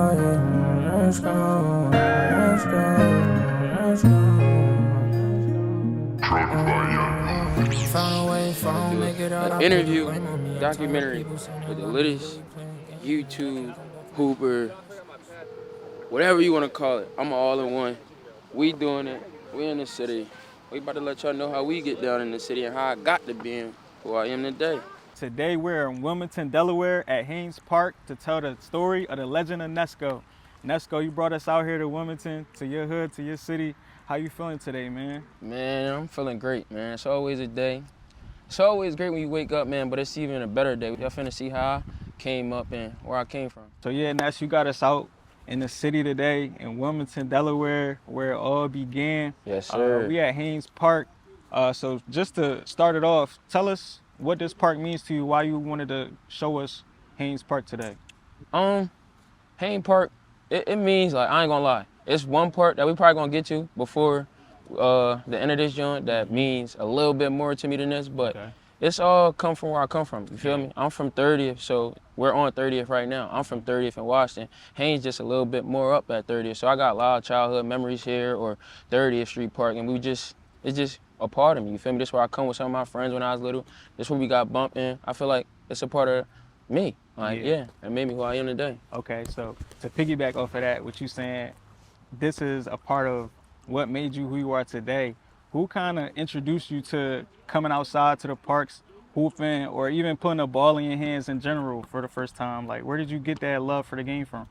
An interview, documentary with the latest YouTube, Hooper, whatever you want to call it. I'm all-in-one. We doing it. We in the city. We about to let y'all know how we get down in the city and how I got to being who I am today. Today we're in Wilmington, Delaware at Haynes Park to tell the story of the legend of Nesco. Nesco, you brought us out here to Wilmington, to your hood, to your city. How you feeling today, man? Man, I'm feeling great, man. It's always a day. It's always great when you wake up, man, but it's even a better day. Y'all finna see how I came up and where I came from. So yeah, Nes, you got us out in the city today in Wilmington, Delaware, where it all began. Yes, sir. We at Haynes Park. So just to start it off, tell us what this park means to you, why you wanted to show us Haynes Park today. Haynes Park, it means, like, I ain't gonna lie. It's one part that we probably gonna get to before the end of this joint that means a little bit more to me than this, but okay. It's all come from where I come from, you feel me? I'm from 30th, so we're on 30th right now. I'm from 30th in Washington. Haynes just a little bit more up at 30th, so I got a lot of childhood memories here or 30th Street Park, and it's just a part of me, you feel me? This is where I come with some of my friends when I was little. This is where we got bumped in. I feel like it's a part of me. Like, yeah, it made me who I am today. Okay, so to piggyback off of that, what you saying, this is a part of what made you who you are today. Who kind of introduced you to coming outside to the parks, hooping, or even putting a ball in your hands in general for the first time? Like, where did you get that love for the game from?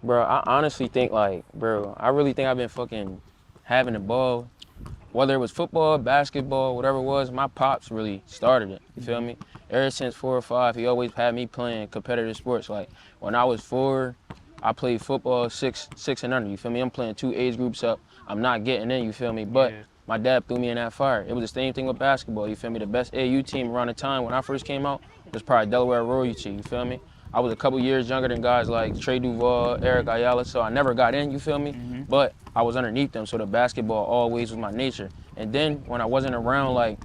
Bro, I honestly think, like, I really think I've been fucking having the ball. Whether it was football, basketball, whatever it was, my pops really started it, you feel me? Ever since 4 or 5, he always had me playing competitive sports. Like, when I was 4, I played football 6 and under, you feel me? I'm playing 2 age groups up. I'm not getting in, you feel me? But my dad threw me in that fire. It was the same thing with basketball, you feel me? The best AU team around the time when I first came out was probably Delaware Royalty, you feel me? I was a couple years younger than guys like Trey Duval, Eric Ayala, so I never got in, you feel me? But I was underneath them, so the basketball always was my nature. And then when I wasn't around, like,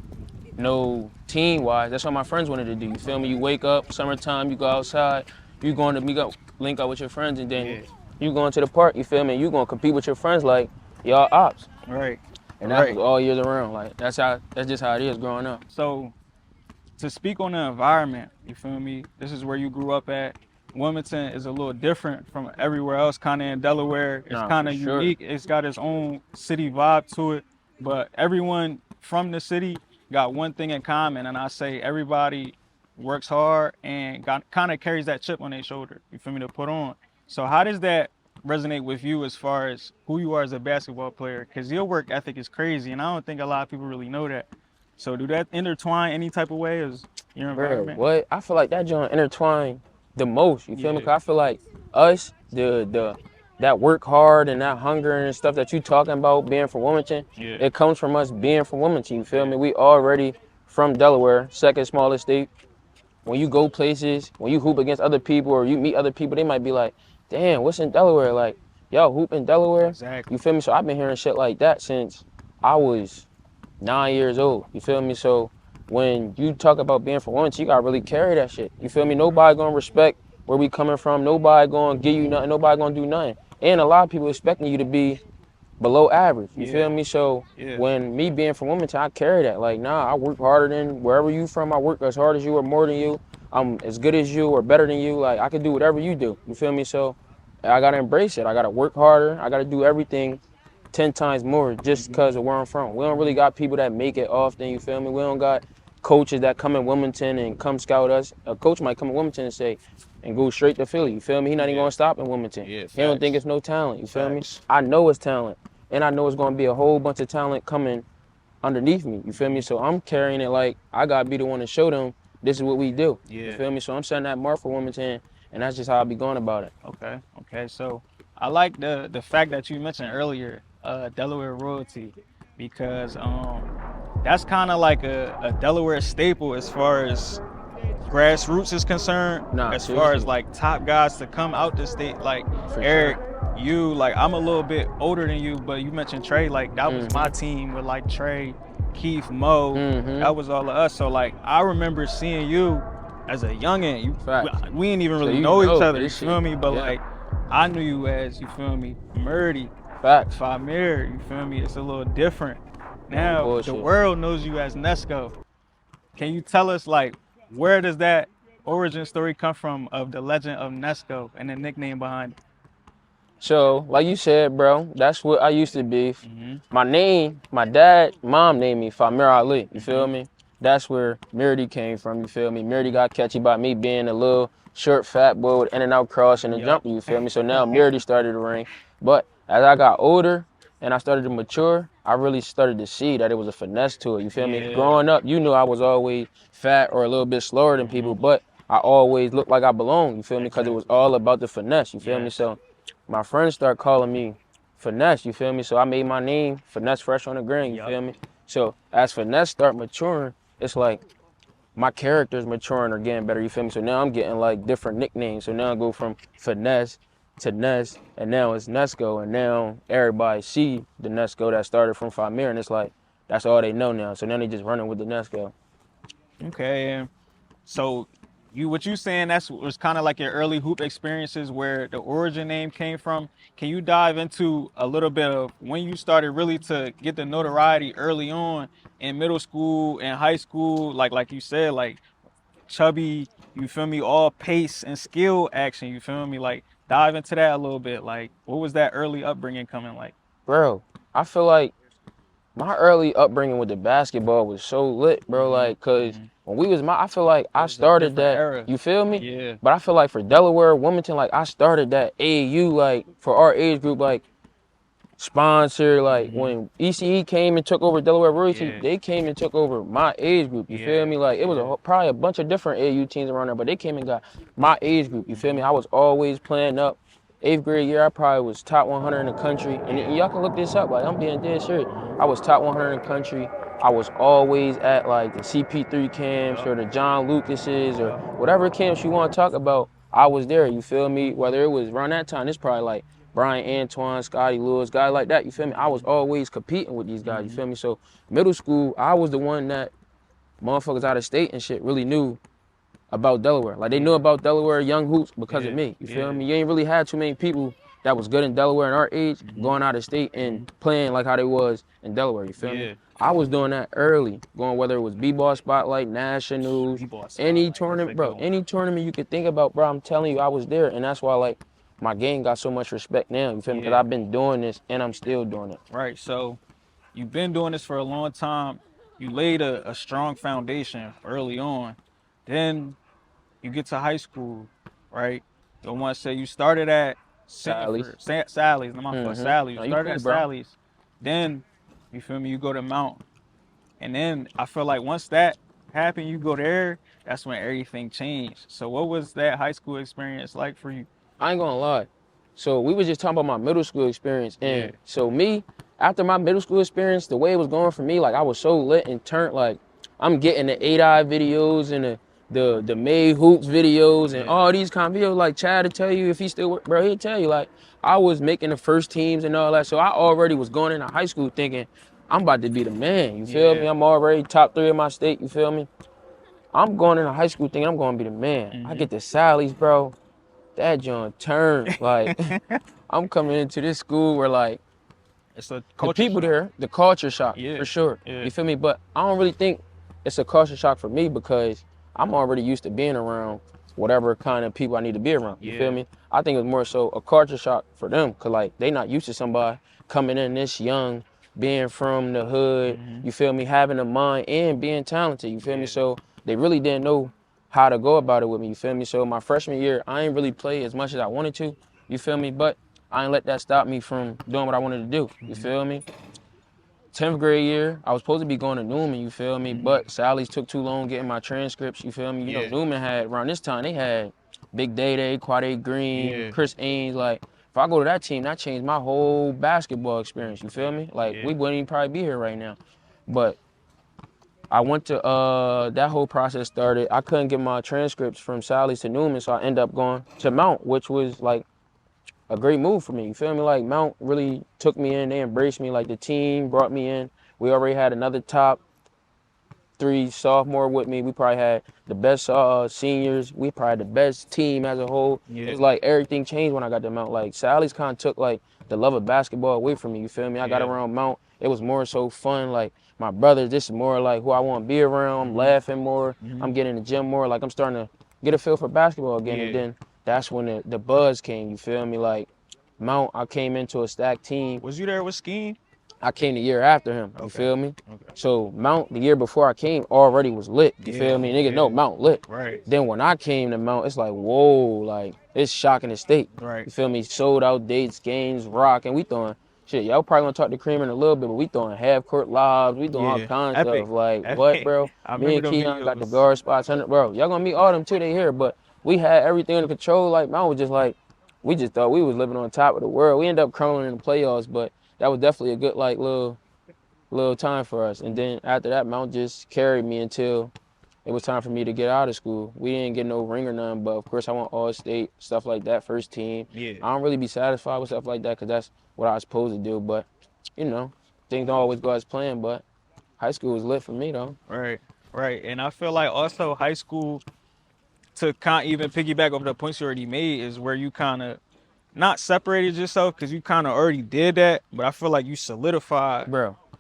no team-wise, that's what my friends wanted to do, you feel me? You wake up, summertime, you go outside, you going to link up with your friends, and then you going to the park, you feel me? You going to compete with your friends like y'all ops. Right. And that was all years around. Like, that's just how it is growing up. So to speak on the environment, you feel me? This is where you grew up at. Wilmington is a little different from everywhere else, kind of in Delaware. It's kind of unique. It's got its own city vibe to it. But everyone from the city got one thing in common, and I say everybody works hard and kind of carries that chip on their shoulder, you feel me, to put on. So how does that resonate with you as far as who you are as a basketball player? Because your work ethic is crazy, and I don't think a lot of people really know that. So do that intertwine any type of way as your environment? Bro, what? I feel like that joint intertwine the most, you feel me? Because I feel like us, that work hard and that hunger and stuff that you talking about being from Wilmington, it comes from us being from Wilmington, you feel me? We already from Delaware, second smallest state. When you go places, when you hoop against other people or you meet other people, they might be like, damn, what's in Delaware? Like, y'all hoop in Delaware? Exactly. You feel me? So I've been hearing shit like that since I was 9 years old, you feel me? So when you talk about being from Wilmington, you gotta really carry that shit, you feel me? Nobody gonna respect where we coming from. Nobody gonna give you nothing. Nobody gonna do nothing. And a lot of people expecting you to be below average, you feel me? So when me being from Wilmington, I carry that. Like, nah, I work harder than wherever you from. I work as hard as you or more than you. I'm as good as you or better than you. Like, I can do whatever you do, you feel me? So I gotta embrace it. I gotta work harder. I gotta do everything 10 times more just because of where I'm from. We don't really got people that make it often, you feel me? We don't got coaches that come in Wilmington and come scout us. A coach might come in Wilmington and say, and go straight to Philly, you feel me? He not even gonna stop in Wilmington. He don't think it's no talent, you feel me? I know it's talent, and I know it's gonna be a whole bunch of talent coming underneath me, you feel me? So I'm carrying it like I gotta be the one to show them this is what we do, you feel me? So I'm setting that mark for Wilmington, and that's just how I be going about it. Okay, so I like the fact that you mentioned earlier, Delaware Royalty, because that's kind of like a Delaware staple as far as grassroots is concerned. As far as like top guys to come out the state, like Eric, you, like, I'm a little bit older than you, but you mentioned Trey, like that was my team with like Trey, Keith, Mo, that was all of us. So like I remember seeing you as a youngin'. We didn't even really know each other, you feel me? But like I knew you as, you feel me, Murdy, Facts. Famir, you feel me? It's a little different. No Now the bullshit. world knows you as Nesco. Can you tell us like where does that origin story come from of the legend of Nesco and the nickname behind it? So, like you said, bro, that's what I used to be. Mm-hmm. My name, my dad, mom named me Famir Ali. You Mm-hmm. feel me? That's where Mirdy came from. You feel me? Mirdy got catchy by me being a little short, fat boy with in and out cross and a Yup. jumper. You feel me? So now Mirdy started to ring. But as I got older and I started to mature, I really started to see that it was a finesse to it. You feel me? Yeah. Growing up, you knew I was always fat or a little bit slower than people, but I always looked like I belonged. You feel me? Because it was Exactly. all about the finesse. You feel me? Yes. So my friends start calling me Finesse, you feel me? So I made my name Finesse Fresh on the Grain, you Yup. feel me? So as Finesse start maturing, it's like my character's maturing or getting better, you feel me? So now I'm getting like different nicknames. So now I go from Finesse to Ness, and now it's Nesco, and now everybody see the Nesco that started from Famir, and it's like, that's all they know now. So now they just running with the Nesco. Okay. So what you saying that's was kind of like your early hoop experiences where the origin name came from. Can you dive into a little bit of when you started really to get the notoriety early on in middle school and high school, like you said, like chubby, you feel me, all pace and skill action, you feel me? Like dive into that a little bit. Like what was that early upbringing coming like? Bro, I feel like my early upbringing with the basketball was so lit, bro. Mm-hmm. Like, cause Mm-hmm. when we was I feel like It I was a started different that. era. You feel me? Yeah. But I feel like for Delaware, Wilmington, like I started that AAU, like for our age group, like sponsor, like Mm-hmm. when ECE came and took over Delaware Royalty, Yeah. they came and took over my age group. You feel Yeah. me? Like it was Yeah. probably a bunch of different AAU teams around there, but they came and got my age group. You feel me? I was always playing up. 8th grade year, I probably was top 100 in the country, and Yeah. y'all can look this up. Like I'm being dead serious. Mm-hmm. I was top 100 in the country. I was always at like the CP3 camps Yup. or the John Lucases or Yup. whatever camps you want to talk about. I was there. You feel me? Whether it was around that time, it's probably like Brian Antoine, Scotty Lewis, guys like that. You feel me? I was always competing with these guys. You Mm-hmm. feel me? So middle school, I was the one that motherfuckers out of state and shit really knew about Delaware. Like they knew Yeah. about Delaware young hoops because of Yeah. me. You feel Yeah. me? You ain't really had too many people that was good in Delaware in our age Mm-hmm. going out of state and Mm-hmm. playing like how they was in Delaware. You feel me? Yeah. I was doing that early, going whether it was B-ball spotlight, nationals, B-ball any spotlight. That's a tournament, good bro. one. Any tournament you could think about, bro. I'm telling you, I was there, and that's why like my game got so much respect now. You feel me? Because Yeah. I've been doing this and I'm still doing it. Right. So you've been doing this for a long time. You laid a strong foundation early on. Then you get to high school, right? The one say you started at Sally's. Sanford, Sally's, no, my fault, Sally's. You No, you started cool, at bro. Sally's. Then, you feel me, you go to Mount. And then I feel like once that happened, you go there, that's when everything changed. So what was that high school experience like for you? I ain't gonna lie. So we was just talking about my middle school experience, Yeah. and so me, after my middle school experience, the way it was going for me, like I was so lit and turned. Like I'm getting the 8-Eye videos and the May Hoops videos and Yeah. all these kind of videos. Like Chad to tell you if he still, bro, he'll tell you like I was making the first teams and all that. So I already was going into high school thinking I'm about to be the man. You feel me? Yeah. I'm already top 3 in my state. You feel me? I'm going into high school thinking I'm going to be the man. I Mm-hmm. get to Sally's, bro. That joint turned. Like, I'm coming into this school where, like, It's a the culture people shock. there, the culture shock, Yeah. for sure. Yeah. You feel me? But I don't really think it's a culture shock for me because I'm already used to being around whatever kind of people I need to be around. You feel Yeah. me? I think it's more so a culture shock for them because, like, they not used to somebody coming in this young, being from the hood, Mm-hmm. you feel me, having a mind and being talented, you feel me? Yeah. So they really didn't know how to go about it with me, you feel me? So my freshman year, I ain't really play as much as I wanted to, you feel me? But I ain't let that stop me from doing what I wanted to do, you Mm-hmm. feel me? 10th grade year, I was supposed to be going to Newman, you feel me? Mm-hmm. But Sally's took too long getting my transcripts, you feel me? You know, Yeah. Newman had, around this time, they had Big Day, Quade Green, Yeah. Chris Ains. Like, if I go to that team, that changed my whole basketball experience, you feel me? Like, Yeah. we wouldn't even probably be here right now. But I went to, that whole process started. I couldn't get my transcripts from Sally's to Newman, so I ended up going to Mount, which was like a great move for me. You feel me? Like Mount really took me in. They embraced me. Like the team brought me in. We already had another top three sophomore with me. We probably had the best seniors. We probably had the best team as a whole. Yeah. It was like everything changed when I got to Mount. Like Sally's kind of took like the love of basketball away from me. You feel me? I got around Mount. It was more so fun. Like my brothers, this is more like who I want to be around. I'm laughing more. I'm getting in the gym more. Like I'm starting to get a feel for basketball again. And then that's when the buzz came. You feel me? Like Mount, I came into a stacked team. Was you there with Scheme? I came the year after him. You feel me? Okay. So Mount, the year before I came, already was lit. You feel me? Nigga, no, Mount lit. Right. Then when I came to Mount, it's like, whoa, like, it's shocking the state. Right. You feel me? Sold out dates, games, rock, and we throwing, shit, y'all probably gonna talk to Cream in a little bit, but we throwing half-court lobs, we doing all kinds of stuff. Like, what, bro? Me and Keon got the guard spots, bro. Y'all gonna meet all them too, they here, but we had everything under control. Like, Mount was just like, we just thought we was living on top of the world. We ended up crumbling in the playoffs, but that was definitely a good, like, little time for us. And then after that, Mount just carried me until it was time for me to get out of school. We didn't get no ring or nothing, but of course I went all-state, stuff like that, first team. I don't really be satisfied with stuff like that because that's what I was supposed to do. But, you know, things don't always go as planned, but high school was lit for me, though. Right. And I feel like also high school, to kind of even piggyback over the points you already made, is where you kind of not separated yourself because you kind of already did that, but I feel like you solidified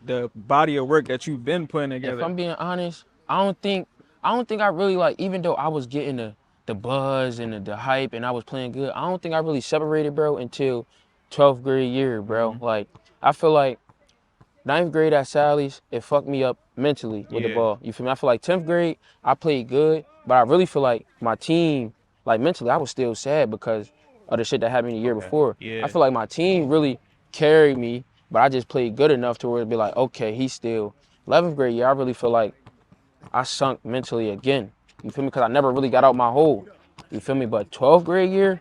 the body of work that you've been putting together. If I'm being honest, I don't think I really, like, even though I was getting the buzz and the hype and I was playing good, I don't think I really separated, bro, until 12th grade year, bro. Like, I feel like 9th grade at Sally's, it fucked me up mentally with the ball. You feel me? I feel like 10th grade, I played good, but I really feel like my team, like, mentally, I was still sad because of the shit that happened the year before. I feel like my team really carried me, but I just played good enough to where it'd be like, okay, he's still. 11th grade year, I really feel like I sunk mentally again. You feel me? Because I never really got out my hole. You feel me? But 12th grade year,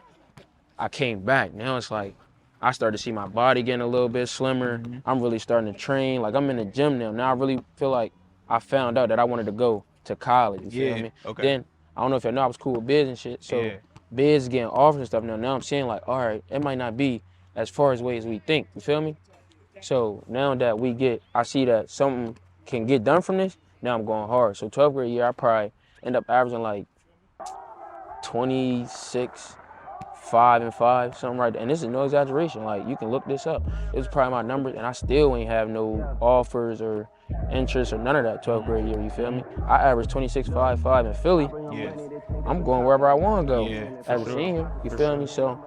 I came back. Now it's like I started to see my body getting a little bit slimmer. I'm really starting to train. Like, I'm in the gym now. Now I really feel like I found out that I wanted to go to college. You feel me? Then, I don't know if y'all know, I was cool with Biz and shit. So Biz getting offers and stuff now. Now I'm saying, like, all right, it might not be as far away as we think. You feel me? So now that I see that something can get done from this, now I'm going hard. So 12th grade year, I probably end up averaging like 26, 5 and 5, something right there. And this is no exaggeration. Like, you can look this up. It was probably my numbers, and I still ain't have no offers or interest or none of that 12th grade year, you feel me? I averaged 26, 5, 5 in Philly. I'm going wherever I want to go as a senior, you feel me? So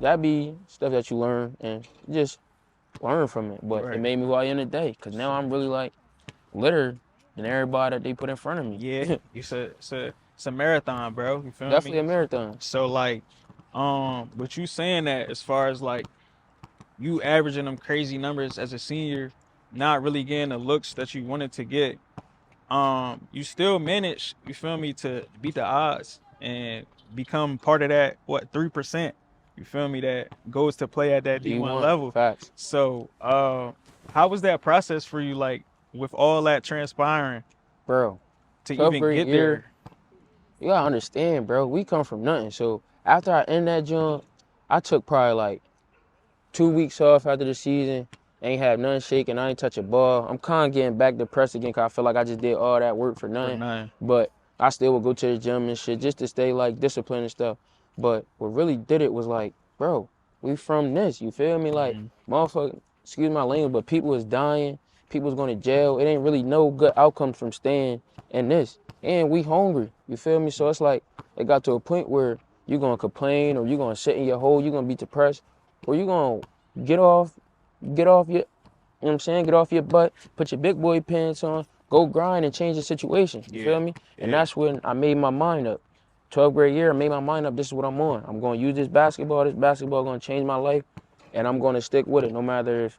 that be stuff that you learn and just learn from it. But it made me who I am today, because now I'm really, like, litter than everybody that they put in front of me. It's a marathon, bro. You feel me? Definitely a marathon. So, like, but you saying that as far as, like, you averaging them crazy numbers as a senior, not really getting the looks that you wanted to get, you still managed, you feel me, to beat the odds and become part of that, 3%, you feel me, that goes to play at that D1 level. Facts. So, how was that process for you, like, with all that transpiring, bro, to even get there? You gotta understand, bro, we come from nothing. So after I end that jump, I took probably like 2 weeks off after the season. Ain't have nothing shaking. I ain't touch a ball. I'm kind of getting back depressed again because I feel like I just did all that work for nothing. But I still would go to the gym and shit just to stay, like, disciplined and stuff. But what really did it was, like, bro, we from this. You feel me? Like, motherfucker, excuse my language, but people was dying. People was going to jail. It ain't really no good outcomes from staying in this. And we hungry. You feel me? So it's like it got to a point where you're going to complain or you're going to sit in your hole. You're going to be depressed. Or you're going to get off your, you know what I'm saying? Get off your butt, put your big boy pants on, go grind and change the situation. You feel me? And that's when I made my mind up. 12th grade year, I made my mind up. This is what I'm on. I'm going to use this basketball. This basketball going to change my life. And I'm going to stick with it no matter if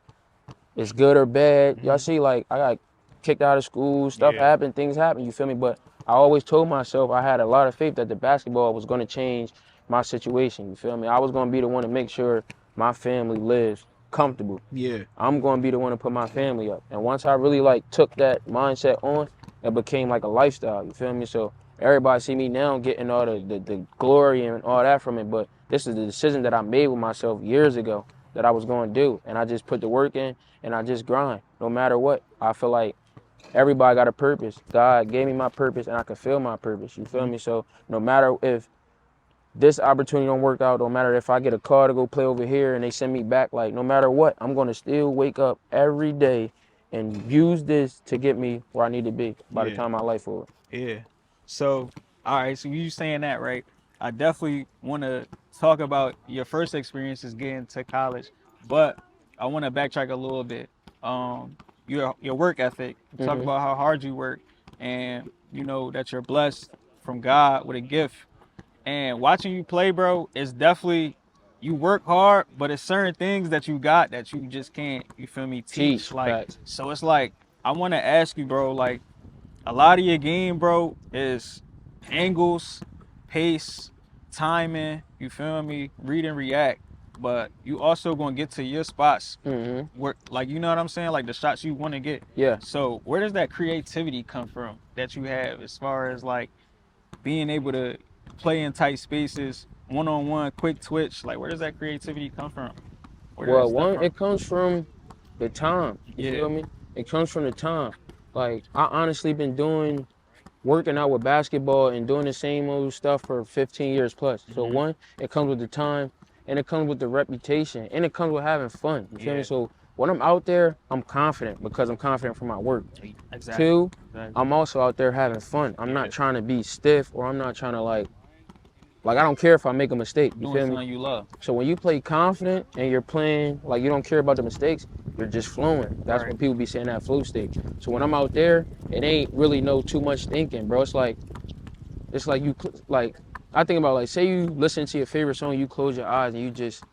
it's good or bad. Y'all see, like, I got kicked out of school. Stuff happened. Things happen. You feel me? But I always told myself I had a lot of faith that the basketball was going to change my situation. You feel me? I was going to be the one to make sure my family lives comfortable. I'm going to be the one to put my family up. And once I really, like, took that mindset on, it became like a lifestyle. You feel me? So everybody see me now getting all the glory and all that from it. But this is the decision that I made with myself years ago that I was going to do. And I just put the work in and I just grind no matter what. I feel like Everybody got a purpose. God gave me my purpose, and I can feel my purpose. You feel me? So no matter if this opportunity don't work out, no matter if I get a call to go play over here and they send me back, like no matter what, I'm gonna still wake up every day and use this to get me where I need to be by the time my life over. Yeah. So, all right. So you saying that, right? I definitely want to talk about your first experiences getting to college, but I want to backtrack a little bit. Your work ethic. Talk about how hard you work, and you know that you're blessed from God with a gift. And watching you play, bro, is definitely you work hard, but it's certain things that you got that you just can't. You feel me? Teach. Like facts. so, it's like I want to ask you, bro. Like a lot of your game, bro, is angles, pace, timing, you feel me, read and react. But you also gonna get to your spots where, like, you know what I'm saying? Like the shots you want to get. Yeah. So where does that creativity come from that you have as far as like being able to play in tight spaces, one-on-one, quick twitch? Like where does that creativity come from? Well, one, it comes from the time. You feel me? It comes from the time. Like I honestly been working out with basketball and doing the same old stuff for 15 years plus. So one, it comes with the time, and it comes with the reputation, and it comes with having fun. You feel me? So when I'm out there, I'm confident because I'm confident from my work. Exactly. Two, I'm also out there having fun. I'm not trying to be stiff, or I'm not trying to like I don't care if I make a mistake. You feel me? You love. So when you play confident and you're playing like you don't care about the mistakes, you're just flowing. That's when people be saying that flow state. So when I'm out there, it ain't really no too much thinking, bro. It's like you like I think about like say you listen to your favorite song, you close your eyes and you just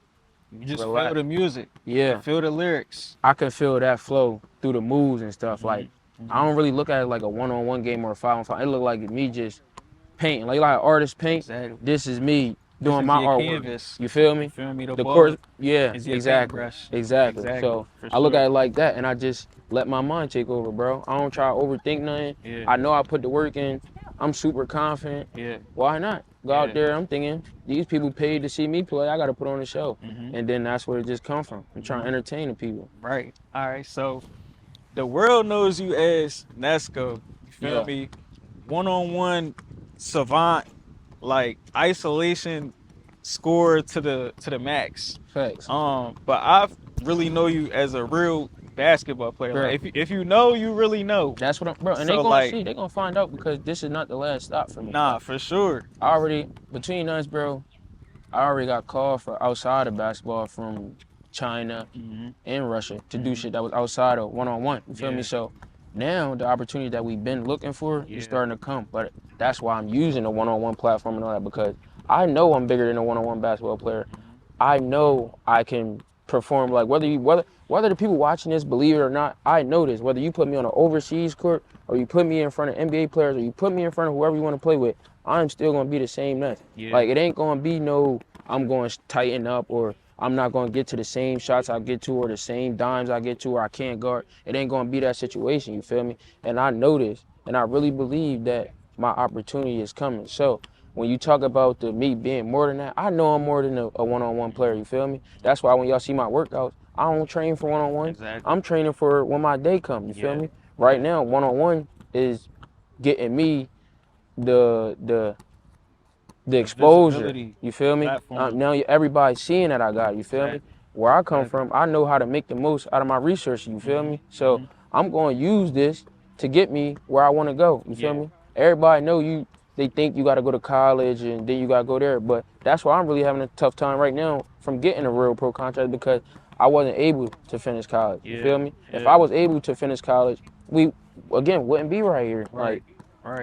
feel relax. the music. Yeah. Feel the lyrics. I can feel that flow through the moves and stuff. Like I don't really look at it like a one-on-one game or a 5-on-5. It look like me just painting. Like artists paint. Exactly. This is me doing my artwork. Canvas. You feel me? You feel me? The course, yeah, exactly. Exactly. So I look at it like that, and I just let my mind take over, bro. I don't try to overthink nothing. Yeah. I know I put the work in. I'm super confident. Yeah. Why not? Go out there. I'm thinking these people paid to see me play. I got to put on a show, and then that's where it just come from. I'm trying to entertain the people. Right. All right. So the world knows you as Nesco. You feel me? One-on-one savant, like isolation score to the max. Facts. But I really know you as a real basketball player. Like if you know, you really know. That's what I'm, bro. And so they gonna see. They gonna find out because this is not the last stop for me. Nah, for sure. I already between us, bro. I already got called for outside of basketball from China and Russia to do shit that was outside of one-on-one. You feel me? So now the opportunity that we've been looking for is starting to come. But that's why I'm using the one-on-one platform and all that, because I know I'm bigger than a one-on-one basketball player. I know I can perform, like whether the people watching this believe it or not, I know this. Whether you put me on an overseas court or you put me in front of NBA players or you put me in front of whoever you want to play with, I'm still gonna be the same Ness. Like it ain't gonna be no I'm going to tighten up or I'm not gonna get to the same shots I get to or the same dimes I get to or I can't guard. It ain't gonna be that situation, you feel me? And I know this, and I really believe that my opportunity is coming. So when you talk about me being more than that, I know I'm more than a one-on-one player, you feel me? That's why when y'all see my workouts, I don't train for one-on-one. Exactly. I'm training for when my day comes, you feel me? Right now, one-on-one is getting me the exposure, you feel me? Now everybody's seeing that I got, you feel me? Where I come from, I know how to make the most out of my research, you feel me? So I'm going to use this to get me where I want to go, you feel me? Everybody know they think you got to go to college and then you got to go there, but that's why I'm really having a tough time right now from getting a real pro contract because I wasn't able to finish college, you feel me? If I was able to finish college, we, again, wouldn't be right here. Right.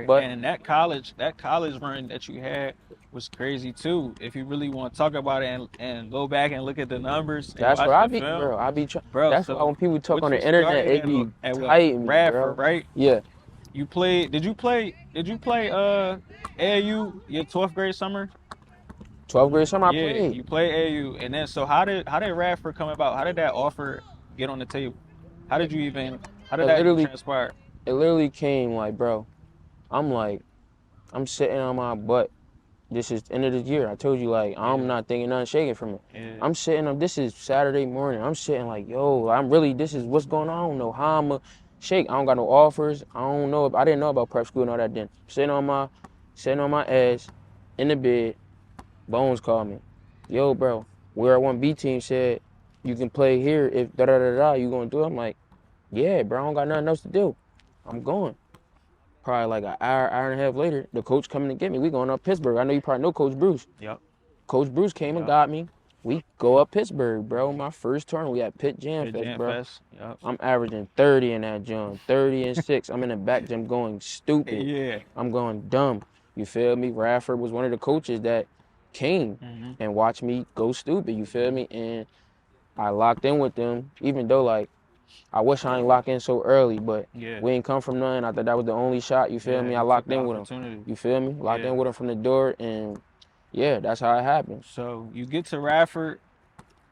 But, and that college run that you had was crazy too. If you really want to talk about it and go back and look at the numbers. That's what I be, bro. I be trying. That's why when people talk on the internet, it be tight, bro. Right? Yeah. You played. Did you play? AAU your 12th grade summer? 12th grade summer, I played. You played AAU, and then so how did Radford come about? How did that offer get on the table? How did that transpire? It literally came like, bro. I'm sitting on my butt. This is the end of the year. I told you, like, I'm not thinking nothing shaking from it. I'm sitting up, this is Saturday morning. I'm sitting like, yo, this is what's going on. I don't know how I'm going to shake. I don't got no offers. I don't know. I didn't know about prep school and all that then. Sitting on my ass in the bed, Bones called me. Yo, bro, where 1B team said you can play here if da-da-da-da, you gonna do it? I'm like, yeah, bro, I don't got nothing else to do. I'm going. Probably like an hour and a half later, the coach coming to get me. We going up Pittsburgh. I know you probably know Coach Bruce. Yep. Coach Bruce came and got me. We go up Pittsburgh, bro. My first tournament, we had Pitt Jam Fest, bro. Yep. I'm averaging 30 in that gym, 30 and 6. I'm in the back gym going stupid. Yeah. I'm going dumb. You feel me? Radford was one of the coaches that came and watched me go stupid. You feel me? And I locked in with them, even though, like, I wish I ain't locked in so early, but we ain't come from nothing. I thought that was the only shot. You feel me? I locked in with them. You feel me? Locked in with them from the door, and yeah, that's how it happened. So you get to Radford,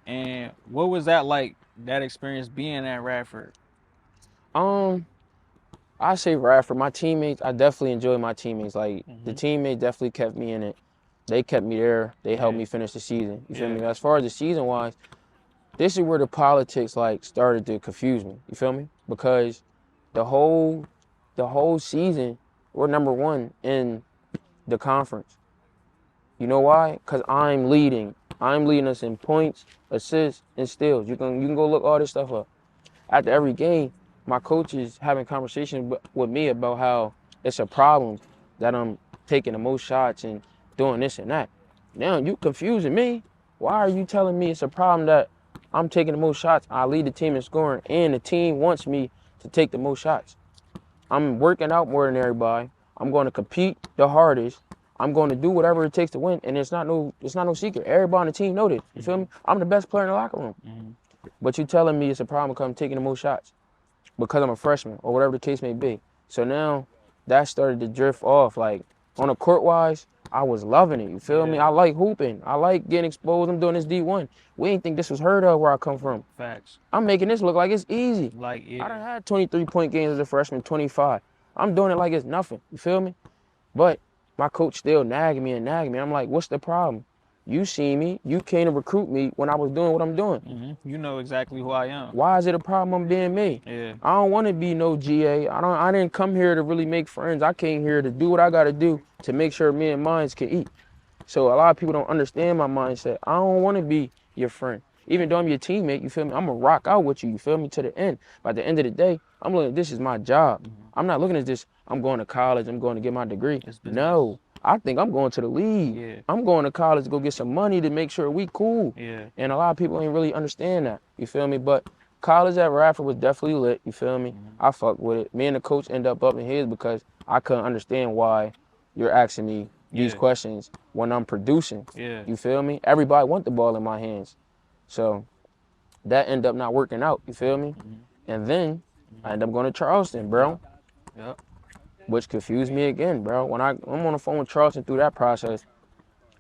and what was that like? That experience being at Radford? I say Radford. My teammates, I definitely enjoyed my teammates. Like the teammates definitely kept me in it. They kept me there. They helped me finish the season. You feel me? As far as the season wise, this is where the politics like started to confuse me. You feel me? Because the whole season, we're number 1 in the conference. You know why? Because I'm leading. I'm leading us in points, assists, and steals. You can go look all this stuff up. After every game, my coach is having conversations with me about how it's a problem that I'm taking the most shots and doing this and that. Now you confusing me. Why are you telling me it's a problem that I'm taking the most shots? I lead the team in scoring, and the team wants me to take the most shots. I'm working out more than everybody. I'm going to compete the hardest. I'm going to do whatever it takes to win, and it's not no secret. Everybody on the team know this. You feel me? I'm the best player in the locker room. But you telling me it's a problem because I'm taking the most shots because I'm a freshman or whatever the case may be. So now that started to drift off. Like on a court-wise, I was loving it. You feel me? I like hooping. I like getting exposed. I'm doing this D1. We didn't think this was heard of where I come from. Facts. I'm making this look like it's easy. Like I done had 23-point games as a freshman, 25. I'm doing it like it's nothing. You feel me? But my coach still nagging me. I'm like, what's the problem? You see me. You came to recruit me when I was doing what I'm doing. You know exactly who I am. Why is it a problem I'm being me? Yeah. I don't want to be no GA. I didn't come here to really make friends. I came here to do what I got to do to make sure me and mine can eat. So a lot of people don't understand my mindset. I don't want to be your friend. Even though I'm your teammate, you feel me? I'm going to rock out with you, you feel me, to the end. But at the end of the day, I'm looking at this is my job. I'm not looking at this, I'm going to college, I'm going to get my degree. No, I think I'm going to the league. Yeah. I'm going to college to go get some money to make sure we cool. Yeah. And a lot of people ain't really understand that, you feel me? But college at Radford was definitely lit, you feel me? I fucked with it. Me and the coach end up in his because I couldn't understand why you're asking me these questions when I'm producing. You feel me? Everybody want the ball in my hands. So that ended up not working out, you feel me? And then I ended up going to Charleston, bro. Yep. Which confused me again, bro. When I'm on the phone with Charleston through that process,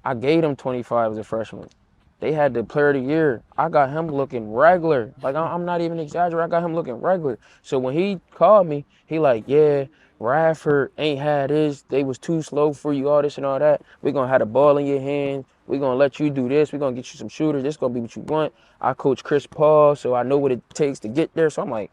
I gave them 25 as a freshman. They had the player of the year. I got him looking regular. Like, I'm not even exaggerating. I got him looking regular. So when he called me, he like, yeah, Radford ain't had this. They was too slow for you, all this and all that. We're going to have the ball in your hand. We're going to let you do this. We're going to get you some shooters. This going to be what you want. I coach Chris Paul, so I know what it takes to get there. So I'm like,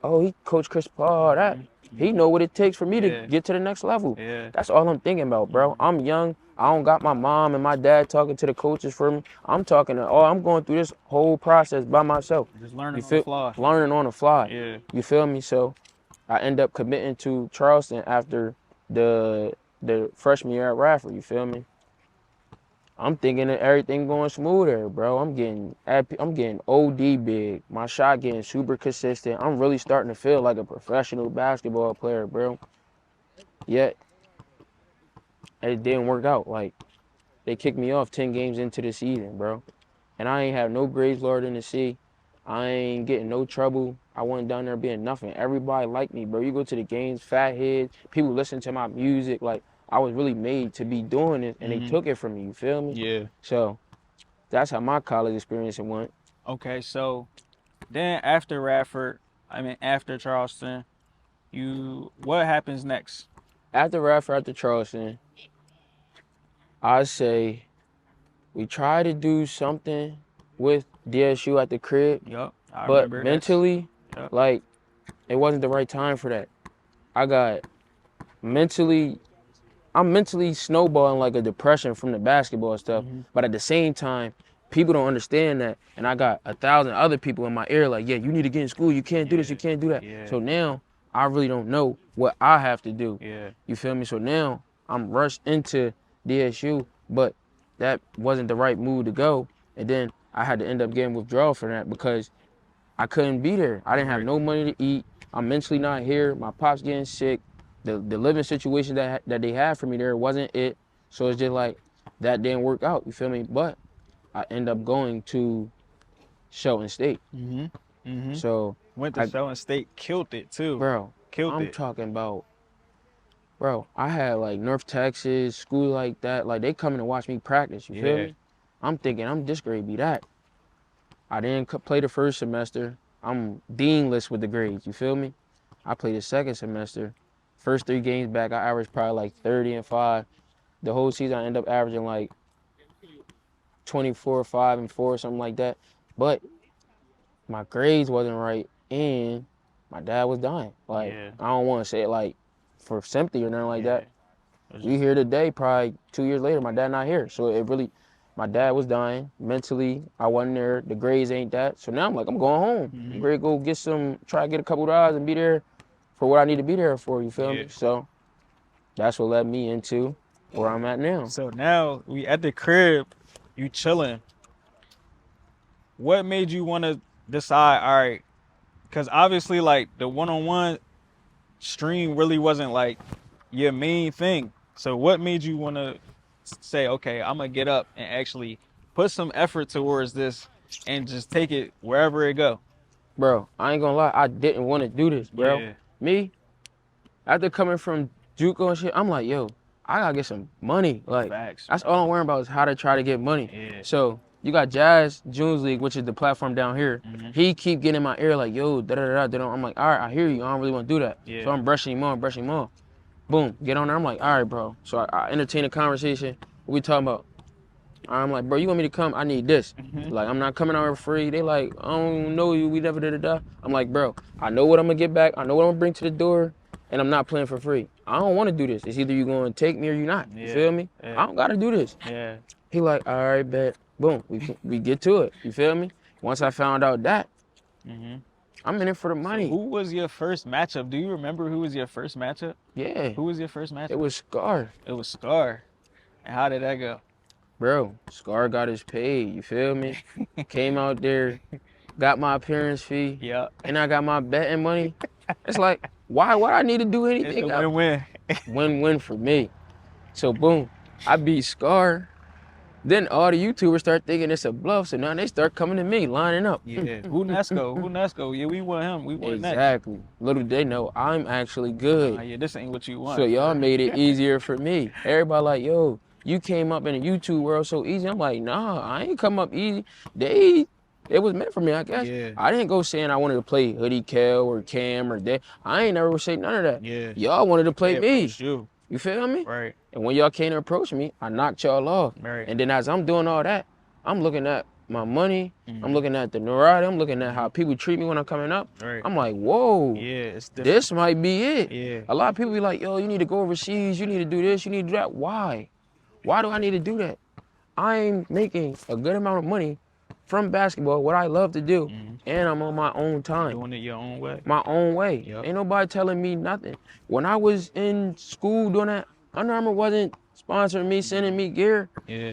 oh, he coach Chris Paul. That he know what it takes for me to get to the next level. That's all I'm thinking about, bro. I'm young. I don't got my mom and my dad talking to the coaches for me. I'm talking to, I'm going through this whole process by myself. Just learning on the fly. Learning on the fly. Yeah. You feel me? So I end up committing to Charleston after the freshman year at Radford. You feel me? I'm thinking that everything going smoother, bro. I'm getting OD big. My shot getting super consistent. I'm really starting to feel like a professional basketball player, bro. Yet it didn't work out. Like, they kicked me off 10 games into the season, bro. And I ain't have no grades lower than the C. I ain't getting no trouble. I wasn't down there being nothing. Everybody liked me, bro. You go to the games, fat heads, people listen to my music. Like, I was really made to be doing it, and they took it from me, you feel me? Yeah. So that's how my college experience went. Okay, so then after Radford, after Charleston, what happens next? After Radford, after Charleston, I say we try to do something with DSU at the crib. Yup. But mentally, like, it wasn't the right time for that. I got mentally, I'm mentally snowballing like a depression from the basketball stuff. But at the same time, people don't understand that. And I got 1,000 other people in my ear like, yeah, you need to get in school. You can't do this. You can't do that. So now I really don't know what I have to do. You feel me? So now I'm rushed into DSU, but that wasn't the right move to go. And then I had to end up getting withdrawal for that because I couldn't be there. I didn't have no money to eat. I'm mentally not here. My pop's getting sick. The living situation that they had for me there wasn't it. So it's just like that didn't work out. You feel me? But I end up going to Shelton State. So went to Shelton State, killed it too. Bro, I'm talking about. Bro, I had like North Texas, school like that. Like they coming to watch me practice. You feel me? I'm thinking I'm this grade be that. I didn't play the first semester. I'm deanless with the grades. You feel me? I played the second semester. First 3 games back, I averaged probably like 30 and 5. The whole season, I ended up averaging like 24, 5 and 4, something like that. But my grades wasn't right, and my dad was dying. Like I don't want to say it like for sympathy or nothing like that. We here today, probably 2 years later, my dad not here. So it really, my dad was dying mentally. I wasn't there. The grades ain't that. So now I'm like, I'm going home. I'm ready to go get try to get a couple of hours and be there for what I need to be there for, you feel me? So that's what led me into where I'm at now. So now we at the crib, you chilling. What made you want to decide, all right, because obviously like the one-on-one stream really wasn't like your main thing. So what made you want to say, okay, I'm going to get up and actually put some effort towards this and just take it wherever it go? Bro, I ain't gonna lie, I didn't want to do this, bro. Me, after coming from JUCO and shit, I'm like, yo, I gotta get some money. Like, that's all I'm worrying about is how to try to get money. So you got Jazz Junes League, which is the platform down here. He keep getting in my ear like, yo, da-da-da-da. I'm like, all right, I hear you. I don't really want to do that. So I'm brushing him on. Boom, get on there. I'm like, all right, bro. So I entertain a conversation. What we talking about? I'm like, bro, you want me to come? I need this. Like, I'm not coming out here for free. They like, I don't know you. We never da-da-da. I'm like, bro, I know what I'm going to get back. I know what I'm going to bring to the door, and I'm not playing for free. I don't want to do this. It's either you going to take me or you not. You feel me? I don't got to do this. He like, all right, bet. Boom, we get to it. You feel me? Once I found out that, I'm in it for the money. So who was your first matchup? Do you remember who was your first matchup? Yeah. Who was your first matchup? It was Scar. It was Scar. And how did that go? Bro, Scar got his paid, you feel me? Came out there, got my appearance fee, and I got my betting money. It's like, why would I need to do anything? It's a win-win. Win-win for me. So boom, I beat Scar. Then all the YouTubers start thinking it's a bluff, so now they start coming to me, lining up. Who Nesco? Who Nesco? Yeah, we want him. We want exactly. Next. Little did they know I'm actually good. Yeah, this ain't what you want. So y'all made it easier for me. Everybody like, yo, you came up in the YouTube world so easy. I'm like, nah, I ain't come up easy. It was meant for me, I guess. I didn't go saying I wanted to play Hoodie Kel or Cam or that. I ain't never say none of that. Y'all wanted to play me. You feel me? Right. And when y'all came to approach me, I knocked y'all off. Right. And then as I'm doing all that, I'm looking at my money. I'm looking at the notoriety. I'm looking at how people treat me when I'm coming up. Right. I'm like, whoa. It's different. This might be it. Yeah. A lot of people be like, yo, you need to go overseas. You need to do this. You need to do that. Why? Why do I need to do that? I'm making a good amount of money from basketball, what I love to do, and I'm on my own time. Doing it your own way. My own way. Ain't nobody telling me nothing. When I was in school doing that, Under Armour wasn't sponsoring me, sending me gear.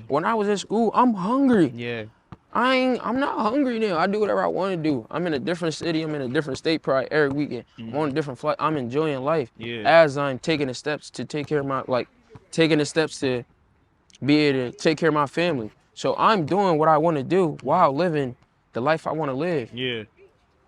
When I was in school, I'm hungry. I'm not hungry now. I do whatever I want to do. I'm in a different city. I'm in a different state probably every weekend. I'm on a different flight. I'm enjoying life as I'm taking the steps to take care of my, taking the steps to be able to take care of my family. So I'm doing what I want to do while living the life I want to live.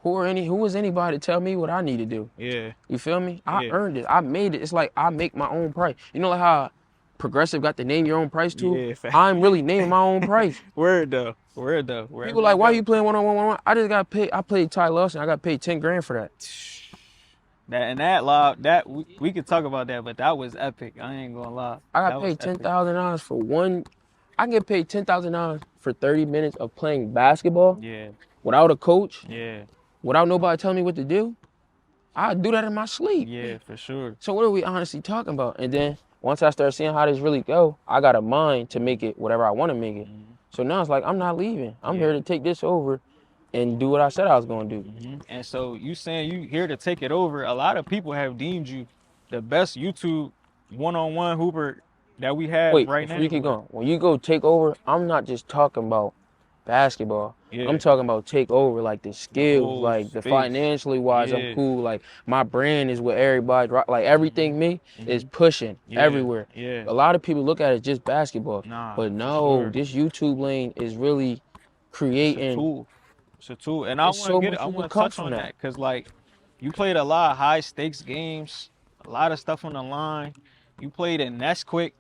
Who is anybody to tell me what I need to do? You feel me? I earned it. I made it. It's like I make my own price. You know like how Progressive got to name your own price too? I'm really naming my own price. Word though. People like, why you playing one-on-one? I just got paid. I played Ty Lawson. I got paid 10 grand for that. We could talk about that, but that was epic. I ain't gonna lie. I got paid $10,000 for one. I can get paid $10,000 for 30 minutes of playing basketball. Without a coach. Without nobody telling me what to do. I do that in my sleep. Yeah, for sure. So what are we honestly talking about? And then once I start seeing how this really go, I got a mind to make it whatever I want to make it. So now it's like, I'm not leaving. I'm here to take this over and do what I said I was going to do. And so you saying you here to take it over. A lot of people have deemed you the best YouTube one-on-one hooper that we have Wait, right before now. you keep going, when you go take over, I'm not just talking about basketball. I'm talking about take over, like the skills, like the financially wise, I'm cool. Like my brand is with everybody, like everything me is pushing everywhere. A lot of people look at it just basketball, but no, this YouTube lane is really creating. It's a tool, and I want to get it. I want to touch on that because like you played a lot of high stakes games, a lot of stuff on the line. You played in Nesquik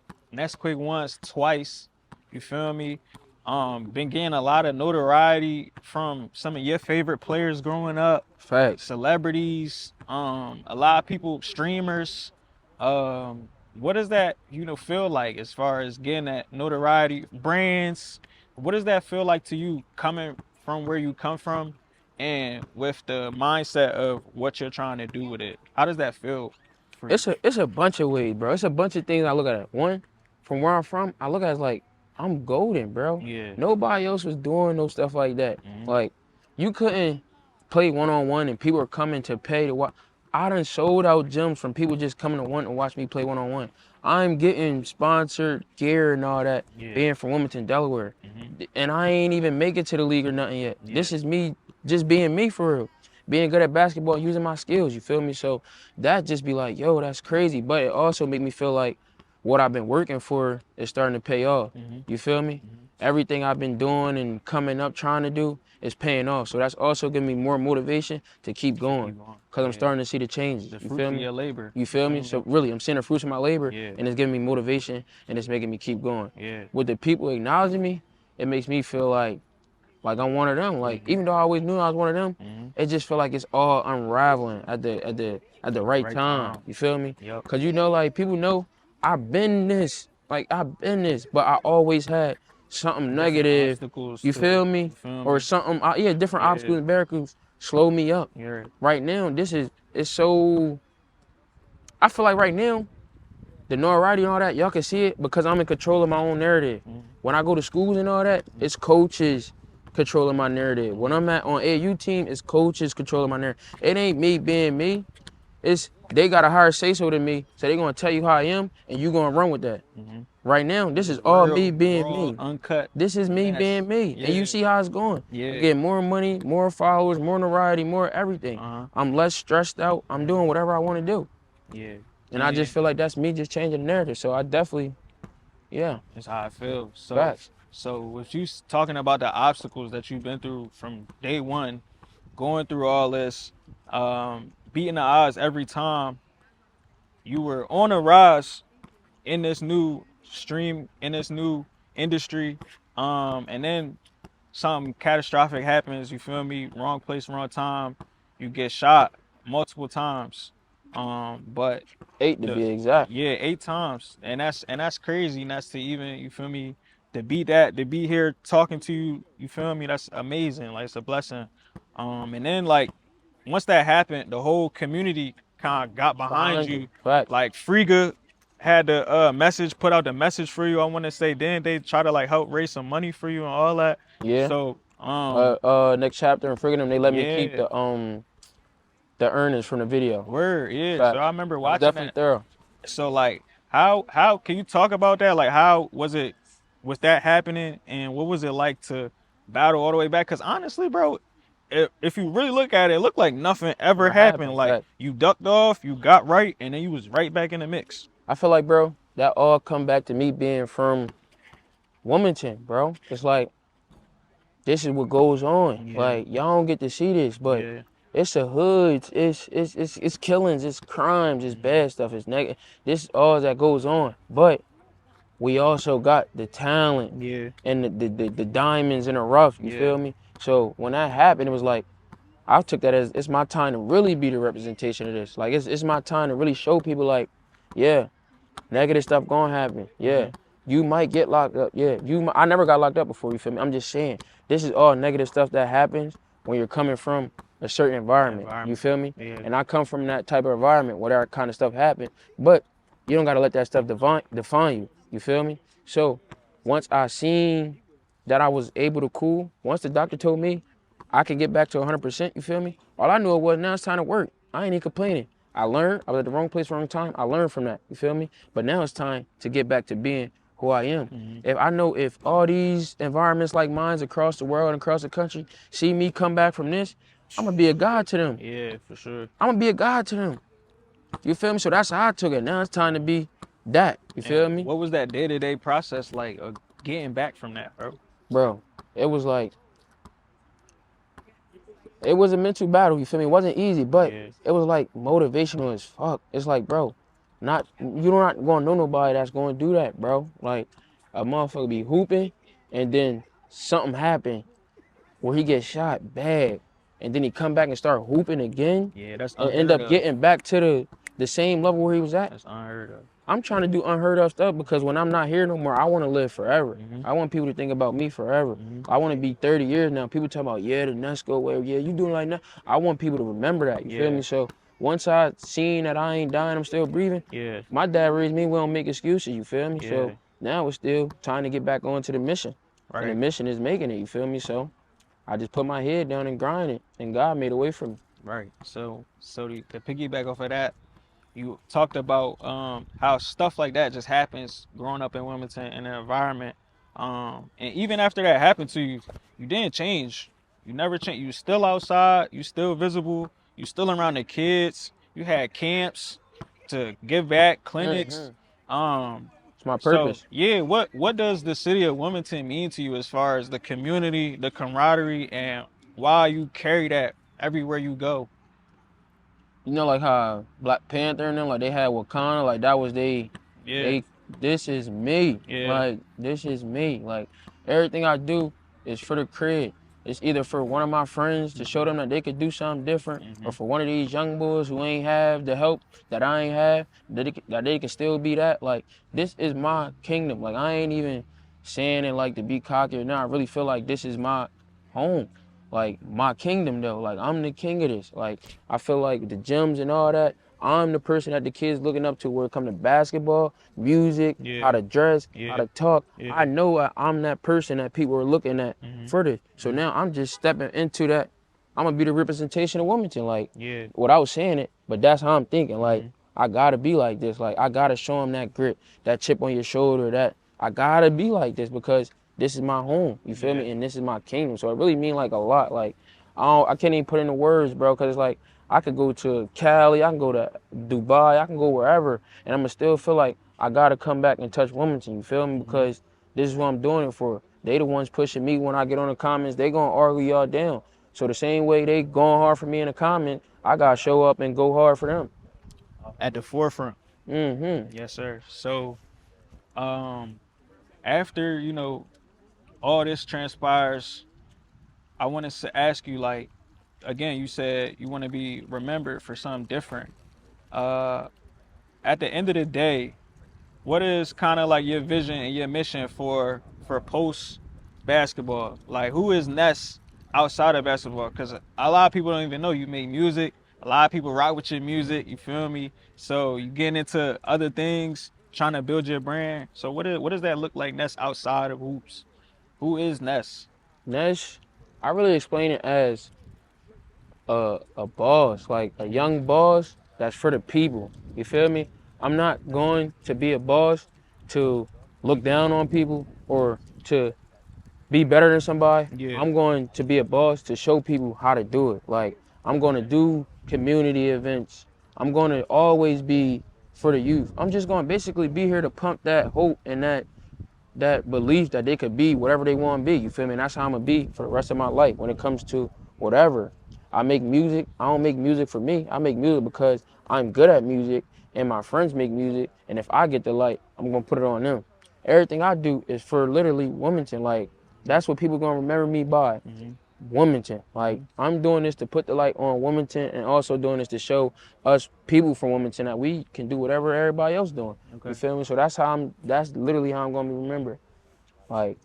once, twice. You feel me? Been getting a lot of notoriety from some of your favorite players growing up. Facts. Celebrities, a lot of people, streamers. What does that, feel like as far as getting that notoriety? Brands, what does that feel like to you coming from where you come from and with the mindset of what you're trying to do with it? How does that feel for you? It's a bunch of ways, bro. It's a bunch of things I look at it. One, from where I'm from, I look at it as like, I'm golden, bro. Yeah. Nobody else was doing no stuff like that. Like, you couldn't play one-on-one and people were coming to pay to watch. I done sold out gyms from people just coming to want to watch me play one-on-one. I'm getting sponsored gear and all that, being from Wilmington, Delaware. And I ain't even make it to the league or nothing yet. This is me just being me for real. Being good at basketball and using my skills, you feel me? So that just be like, yo, that's crazy. But it also make me feel like what I've been working for is starting to pay off. You feel me? Everything I've been doing and coming up trying to do is paying off. So that's also giving me more motivation to keep going because I'm starting to see the changes. The you fruit feel of me? your labor. You feel me? So really, I'm seeing the fruits of my labor and it's giving me motivation and it's making me keep going. With the people acknowledging me, it makes me feel like I'm one of them. Like even though I always knew I was one of them, it just feel like it's all unraveling at the right time. You feel me? Cause like people know I've been this, but I always had something negative. You feel me? Or something? Different obstacles and barricades slow me up. Right now, it's so. I feel like right now, the notoriety and all that, y'all can see it because I'm in control of my own narrative. When I go to schools and all that, it's coaches controlling my narrative. When I'm on AU team, it's coaches controlling my narrative. It ain't me being me. It's they got a higher say-so than me, so they gonna tell you how I am, and you gonna run with that. Right now, this is all me being me. Uncut. This is me being me, and you see how it's going. I'm getting more money, more followers, more notoriety, more everything. I'm less stressed out. I'm doing whatever I want to do. And I just feel like that's me just changing the narrative. So I definitely, That's how I feel. So, facts. So with you talking about the obstacles that you've been through from day one, going through all this, beating the odds every time, you were on a rise in this new stream, in this new industry, and then something catastrophic happens, you feel me? Wrong place, wrong time. You get shot multiple times. But 8 to be exact. 8 times. And that's crazy. And that's to even, you feel me, to be here talking to you, you feel me? That's amazing. Like, it's a blessing. And then like once that happened, the whole community kind of got behind you. Facts. Like Friga had the message, put out the message for you. I want to say then they try to like help raise some money for you and all that. Yeah. So next chapter in Friggin' they let me keep the earnings from the video. Word, yeah. Facts. So I remember watching definitely that. Thorough. So like how can you talk about that? Like how was that happening and what was it like to battle all the way back? Because honestly, bro, if you really look at it, it looked like nothing ever happened. Like you ducked off, you got right, and then you was right back in the mix. I feel like, bro, that all come back to me being from Wilmington, bro. It's like, this is what goes on. Like, y'all don't get to see this, but it's a hood. It's killings, it's crimes, it's bad stuff, it's negative. This is all that goes on. But we also got the talent and the diamonds in the rough, you feel me? So when that happened, it was like, I took that as it's my time to really be the representation of this. Like, it's my time to really show people, like, negative stuff gonna happen. You might get locked up. I never got locked up before, you feel me? I'm just saying, this is all negative stuff that happens when you're coming from a certain environment. You feel me? Yeah. And I come from that type of environment where that kind of stuff happened. But you don't gotta let that stuff define you. You feel me? So once I seen that I was able to cool, once the doctor told me I could get back to 100%, you feel me? All I knew was now it's time to work. I ain't even complaining. I learned. I was at the wrong place, wrong time. I learned from that. You feel me? But now it's time to get back to being who I am. If all these environments like mine across the world and across the country see me come back from this, I'm gonna be a god to them. Yeah, for sure. I'm gonna be a god to them. You feel me? So that's how I took it. Now it's time to be that. You feel me? What was that day-to-day process like getting back from that, bro? Bro, it was like, it was a mental battle, you feel me? It wasn't easy, but it was like motivational as fuck. It's like, bro, you're not gonna know nobody that's gonna do that, bro. Like, a motherfucker be hooping, and then something happen where he gets shot bad, and then he come back and start hooping again, that's and end up getting back to the same level where he was at. That's unheard of. I'm trying to do unheard of stuff because when I'm not here no more, I want to live forever. I want people to think about me forever. I want to be 30 years now. People talk about, yeah, the Nesco way, yeah, you doing like that. I want people to remember that, you feel me? So once I seen that I ain't dying, I'm still breathing, my dad raised me, we don't make excuses, you feel me? So now it's still time to get back onto the mission. And the mission is making it, you feel me? So I just put my head down and grind it, and God made a way for me. Right. So to piggyback off of that, you talked about how stuff like that just happens growing up in Wilmington in an environment. And even after that happened to you, you didn't change. You never changed. You still outside. You still visible. You still around the kids. You had camps to give back, clinics. It's my purpose. So, what does the city of Wilmington mean to you as far as the community, the camaraderie, and why you carry that everywhere you go? You know, like how Black Panther and them, like they had Wakanda, like that was this is me. Like, this is me. Like, everything I do is for the crib. It's either for one of my friends to show them that they could do something different, or for one of these young boys who ain't have the help that I ain't have, that they can still be that. Like, this is my kingdom. Like, I ain't even saying it like to be cocky or not. I really feel like this is my home. Like, my kingdom, though. Like, I'm the king of this. Like, I feel like the gyms and all that, I'm the person that the kids looking up to when it comes to basketball, music, how to dress, how to talk. I know I'm that person that people are looking at for this. So now I'm just stepping into that. I'm going to be the representation of Wilmington. Like, without saying it, but that's how I'm thinking. Like, I got to be like this. Like, I got to show them that grit, that chip on your shoulder, that I got to be like this because this is my home, you feel me? And this is my kingdom. So it really mean like a lot. Like, I can't even put into words, bro, because it's like, I could go to Cali, I can go to Dubai, I can go wherever, and I'm going to still feel like I got to come back and touch Wilmington, you feel me? Because this is what I'm doing it for. They the ones pushing me when I get on the comments. They going to argue y'all down. So the same way they going hard for me in the comment, I got to show up and go hard for them. At the forefront. Yes, sir. So after, all this transpires, I want to ask you, like, again, you said you want to be remembered for something different. At the end of the day, what is kind of like your vision and your mission for post basketball? Like, who is Ness outside of basketball? Because a lot of people don't even know you make music. A lot of people rock with your music. You feel me? So you getting into other things, trying to build your brand. So what does that look like, Ness, outside of hoops? Who is Ness? Ness, I really explain it as a boss, like a young boss that's for the people. You feel me? I'm not going to be a boss to look down on people or to be better than somebody. I'm going to be a boss to show people how to do it. Like, I'm going to do community events. I'm going to always be for the youth. I'm just going to basically be here to pump that hope and that belief that they could be whatever they want to be. You feel me? And that's how I'm going to be for the rest of my life when it comes to whatever. I make music. I don't make music for me. I make music because I'm good at music and my friends make music. And if I get the light, I'm going to put it on them. Everything I do is for literally Wilmington. Like, that's what people going to remember me by. Wilmington. Like, I'm doing this to put the light on Wilmington and also doing this to show us people from Wilmington that we can do whatever everybody else doing. You feel me? So that's literally how I'm going to be remembered. Like,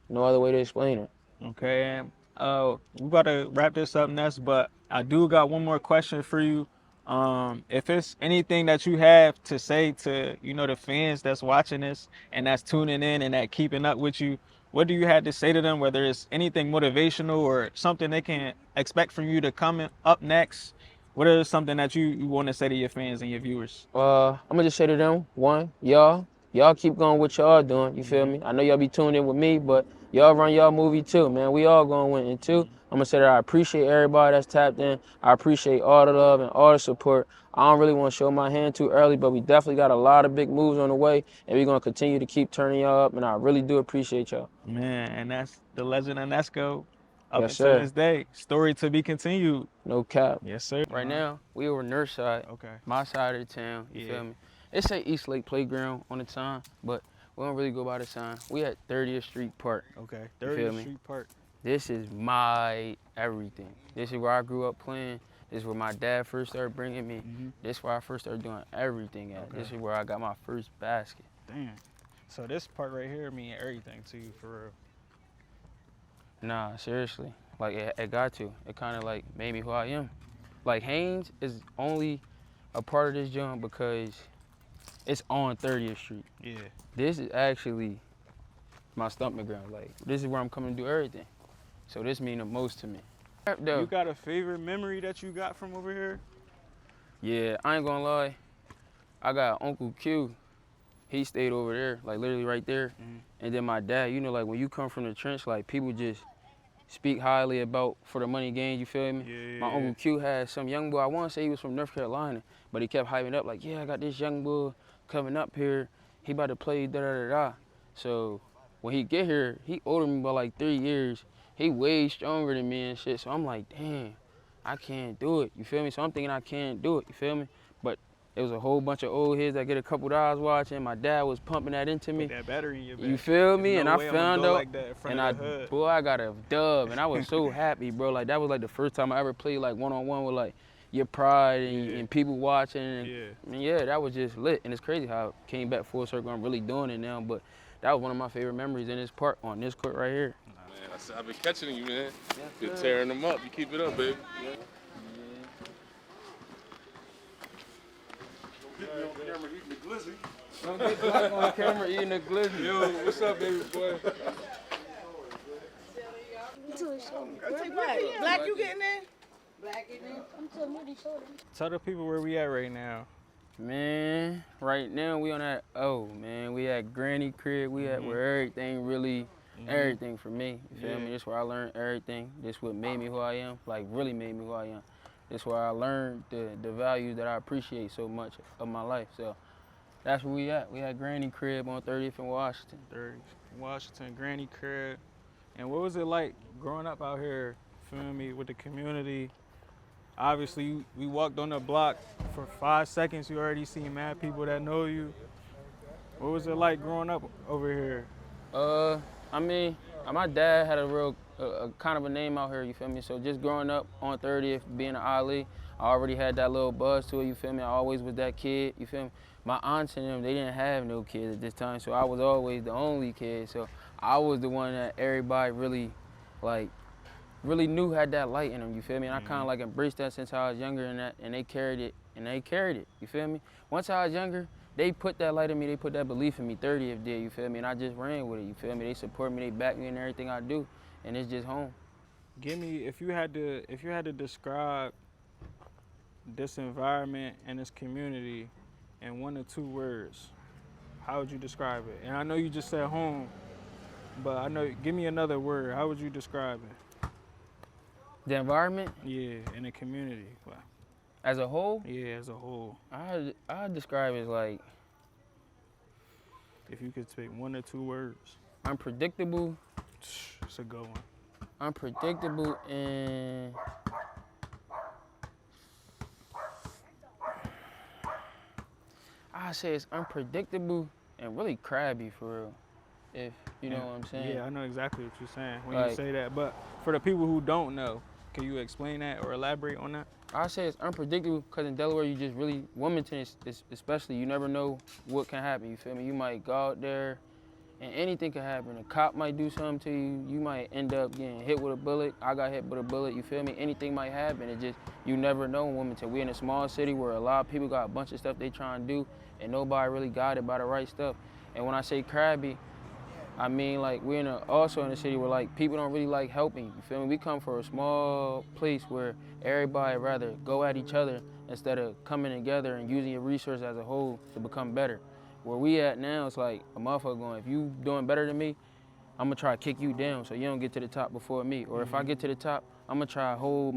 no other way to explain it. Okay. We about to wrap this up, Ness, but I do got one more question for you. If it's anything that you have to say to, the fans that's watching this and that's tuning in and that keeping up with you, what do you have to say to them, whether it's anything motivational or something they can expect from you to come up next? What is something that you want to say to your fans and your viewers? I'm gonna just say to them, one, y'all keep going what y'all doing, you feel me? I know y'all be tuned in with me, but y'all run y'all movie too, man. We all gonna win. And two, I'm gonna say that I appreciate everybody that's tapped in. I appreciate all the love and all the support. I don't really want to show my hand too early, but we definitely got a lot of big moves on the way, and we're gonna continue to keep turning y'all up, and I really do appreciate y'all. Man, and that's the legend of Nesco. Up Yes, until sir. this day. Story to be continued. No cap. Yes, sir. Right now, we over Nurse side. Okay. My side of the town, you feel me? It say East Lake Playground on the sign, but we don't really go by the sign. We at 30th Street Park. Okay, You 30th feel me? Street Park. This is my everything. This is where I grew up playing. This is where my dad first started bringing me. This is where I first started doing everything at. This is where I got my first basket. Damn. So this park right here mean everything to you, for real? Nah, seriously. Like, it got to. It kind of, like, made me who I am. Like, Haynes is only a part of this joint because it's on 30th Street. Yeah. This is actually my stomping ground. Like, this is where I'm coming to do everything. So this mean the most to me. You got a favorite memory that you got from over here? Yeah, I ain't gonna lie. I got Uncle Q. He stayed over there, like literally right there. And then my dad, like when you come from the trench, like people just speak highly about for the money gained, you feel me? Yeah. My Uncle Q had some young boy, I want to say he was from North Carolina, but he kept hyping up like, yeah, I got this young boy coming up here. He about to play da-da-da-da. So when he get here, he older than me by like 3 years. He way stronger than me and shit. So I'm like, damn, I can't do it. You feel me? So I'm thinking I can't do it. You feel me? But it was a whole bunch of old heads that get a couple dollars watching. My dad was pumping that into me. Put that battery in your back. You feel me? There's And no I way found out, like that in front of the hood. Boy, I got a dub, and I was so happy, bro. Like that was like the first time I ever played like one-on-one with like your pride and people watching. And yeah, that was just lit. And it's crazy how I came back full circle. I'm really doing it now, but that was one of my favorite memories in this park, on this court right here. Man, I've been catching you, man. You're tearing them up. You keep it up, baby. Yeah. Don't get black on camera eating a glizzy. Yo, what's up, baby boy? Black, you getting in? Black getting in? I'm too moody shorty. Tell the people where we at right now. Man, right now we on that, man, we at Granny crib. We at where everything really, everything for me. You feel me? This where I learned everything. This what made me who I am, like really made me who I am. This where I learned the values that I appreciate so much of my life. So that's where we at. We at Granny crib on 30th and Washington. 30th Washington, Granny crib. And what was it like growing up out here, feel me, with the community? Obviously, we walked on the block for 5 seconds. You already seen mad people that know you. What was it like growing up over here? I mean, my dad had a real kind of a name out here, you feel me? So just growing up on 30th, being an Ali, I already had that little buzz to it, you feel me? I always was that kid, you feel me? My aunts and them, they didn't have no kids at this time, so I was always the only kid. So I was the one that everybody really knew had that light in them, you feel me? And I kind of like embraced that since I was younger, and they carried it, you feel me? Once I was younger, they put that light in me, they put that belief in me, 30th did, you feel me? And I just ran with it, you feel me? They support me, they back me in everything I do, and it's just home. Give me, if you had to describe this environment and this community in 1 or 2 words, how would you describe it? And I know you just said home, but give me another word. How would you describe it? The environment? Yeah, in the community. As a whole? Yeah, as a whole. I'd describe it as like, if you could speak 1 or 2 words. Unpredictable. It's a good one. Unpredictable and I say it's unpredictable and really crabby for real. If you know what I'm saying. Yeah, I know exactly what you're saying when you say that. But for the people who don't know, can you explain that or elaborate on that? I say it's unpredictable because in Delaware you just really, Wilmington is especially, you never know what can happen, you feel me? You might go out there And anything could happen. A cop might do something to you. You might end up getting hit with a bullet. I got hit with a bullet, you feel me? Anything might happen. It just, you never know in Wilmington. We in a small city where a lot of people got a bunch of stuff they trying to do and nobody really got it by the right stuff. And when I say crabby, I mean like we're also in a city where like people don't really like helping, you feel me? We come from a small place where everybody rather go at each other instead of coming together and using your resources as a whole to become better. Where we at now, it's like a motherfucker going, if you doing better than me, I'm gonna try to kick you down so you don't get to the top before me. Or if I get to the top, I'm gonna try to hold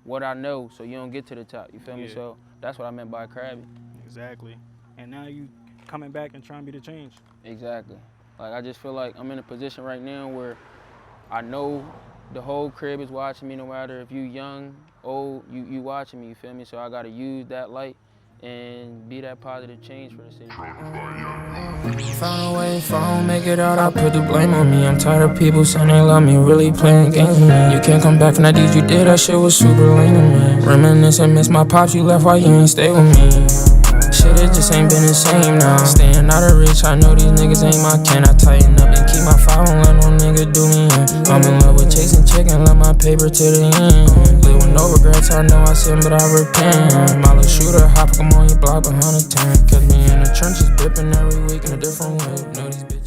what I know so you don't get to the top, you feel me? So that's what I meant by crabby. Exactly. And now you coming back and trying to be the change. Exactly. Like I just feel like I'm in a position right now where I know the whole crib is watching me no matter if you young, old, you watching me, you feel me? So I gotta use that light and be that positive change for the city. Found a way, if I don't make it out, I put the blame on me. I'm tired of people saying they love me, really playing games with me. You can't come back from that deed you did, that shit was super lame to me. Reminisce and miss my pops, you left while you ain't stay with me. Shit, it just ain't been the same now. Staying out of reach, I know these niggas ain't my kin. I tighten up and keep my file, don't let no nigga do me in. I'm in love with chasing chicken, love my paper to the end. Live with no regrets, I know I sin, but I repent. My little shooter, hop, come on your block behind a tent. Cause me in the trenches, dipping every week in a different way. Know these bitches.